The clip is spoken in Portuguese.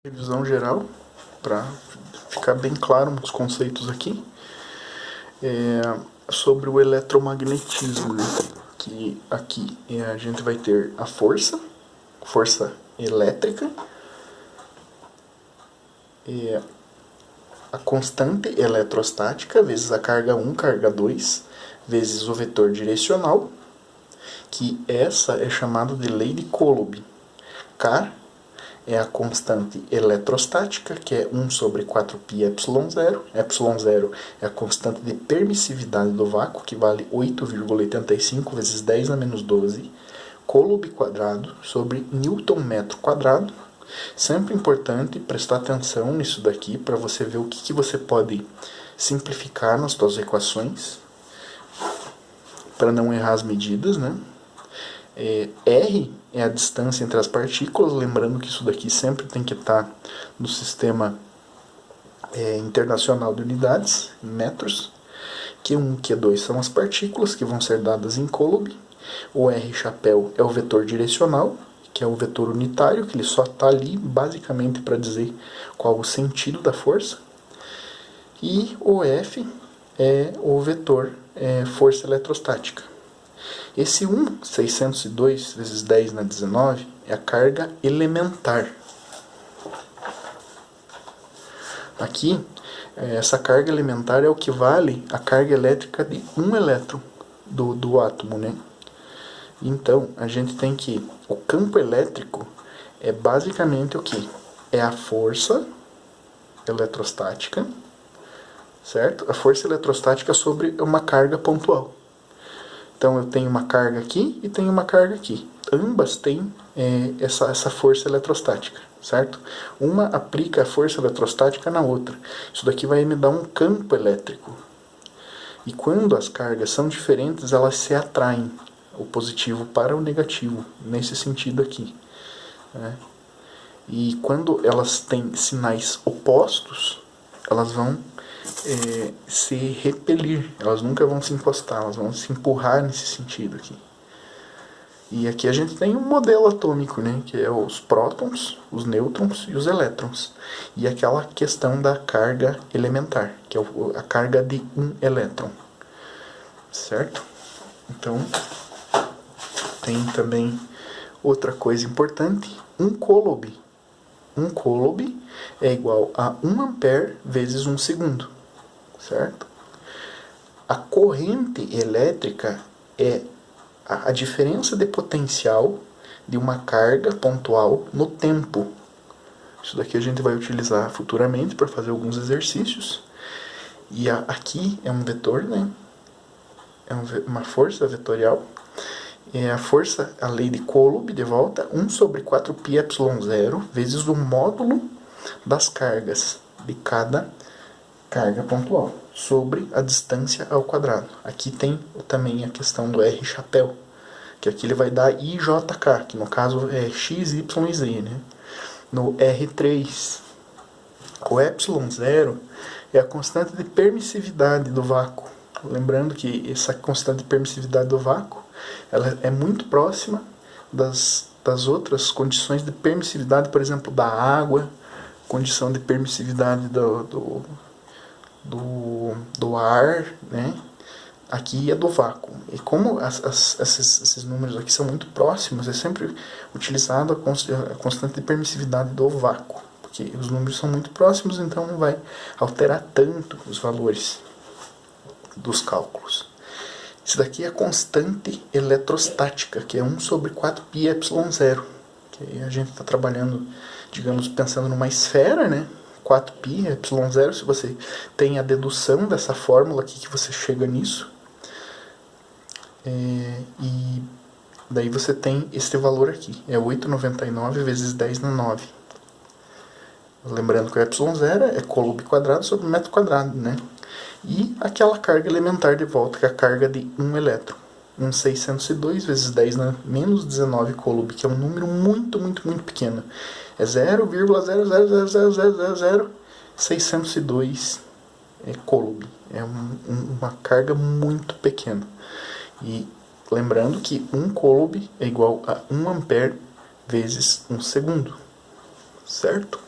Revisão geral, para ficar bem claro os conceitos aqui, sobre o eletromagnetismo, né? Que aqui a gente vai ter a força elétrica, a constante eletrostática, vezes a carga 1, carga 2, vezes o vetor direcional, que essa é chamada de lei de Coulomb. K é a constante eletrostática, que é 1 sobre 4πε0. ε0 é a constante de permissividade do vácuo, que vale 8,85 vezes 10 a menos 12 Coulomb quadrado sobre Newton metro quadrado. Sempre importante prestar atenção nisso daqui, para você ver o que você pode simplificar nas suas equações, para não errar as medidas, né? R é a distância entre as partículas, lembrando que isso daqui sempre tem que estar no sistema internacional de unidades, em metros. Q1 e Q2 são as partículas que vão ser dadas em Coulomb. O R chapéu é o vetor direcional, que é o vetor unitário, que ele só está ali basicamente para dizer qual o sentido da força. E o F é o vetor força eletrostática. Esse 602 vezes 10 na 19 é a carga elementar. Aqui, essa carga elementar é o que vale a carga elétrica de um elétron do átomo, né? Então, a gente tem que o campo elétrico é basicamente o que? É a força eletrostática, certo? A força eletrostática sobre uma carga pontual. Então eu tenho uma carga aqui e tenho uma carga aqui. Ambas têm essa força eletrostática, certo? Uma aplica a força eletrostática na outra. Isso daqui vai me dar um campo elétrico. E quando as cargas são diferentes, elas se atraem, o positivo para o negativo, nesse sentido aqui, né? E quando elas têm sinais opostos, elas vão se repelir, elas nunca vão se encostar, elas vão se empurrar nesse sentido aqui. E aqui a gente tem um modelo atômico, né, que é os prótons, os nêutrons e os elétrons. E aquela questão da carga elementar, que é a carga de um elétron, certo? Então, tem também outra coisa importante, um Coulomb. Um Coulomb é igual a 1 ampere vezes 1 segundo, certo? A corrente elétrica é a diferença de potencial de uma carga pontual no tempo. Isso daqui a gente vai utilizar futuramente para fazer alguns exercícios. E aqui é um vetor, né? É uma força vetorial. É a força, a lei de Coulomb, de volta, 1 sobre 4πε0 vezes o módulo das cargas de cada carga pontual sobre a distância ao quadrado. Aqui tem também a questão do R chapéu, que aqui ele vai dar IJK, que no caso é X, Y e Z, né? No R3, o ε0 é a constante de permissividade do vácuo. Lembrando que essa constante de permissividade do vácuo ela é muito próxima das outras condições de permissividade, por exemplo, da água, condição de permissividade do ar, né? Aqui é do vácuo. E como esses números aqui são muito próximos, é sempre utilizado a constante de permissividade do vácuo, porque os números são muito próximos, então não vai alterar tanto os valores dos cálculos. Isso daqui é a constante eletrostática, que é 1 sobre 4πε0. Que a gente está trabalhando, digamos, pensando numa esfera, né? 4πε0, se você tem a dedução dessa fórmula aqui, que você chega nisso. E daí você tem esse valor aqui, é 8,99 vezes 10 na 9. Lembrando que o ε0 é Coulomb quadrado sobre metro quadrado, né? E aquela carga elementar de volta, que é a carga de um elétron. 602 vezes 10 na menos 19 Coulomb, que é um número muito, muito, muito pequeno. É 0,000000602 Coulomb. É uma carga muito pequena. E lembrando que 1 Coulomb é igual a 1 ampere vezes 1 segundo. Certo?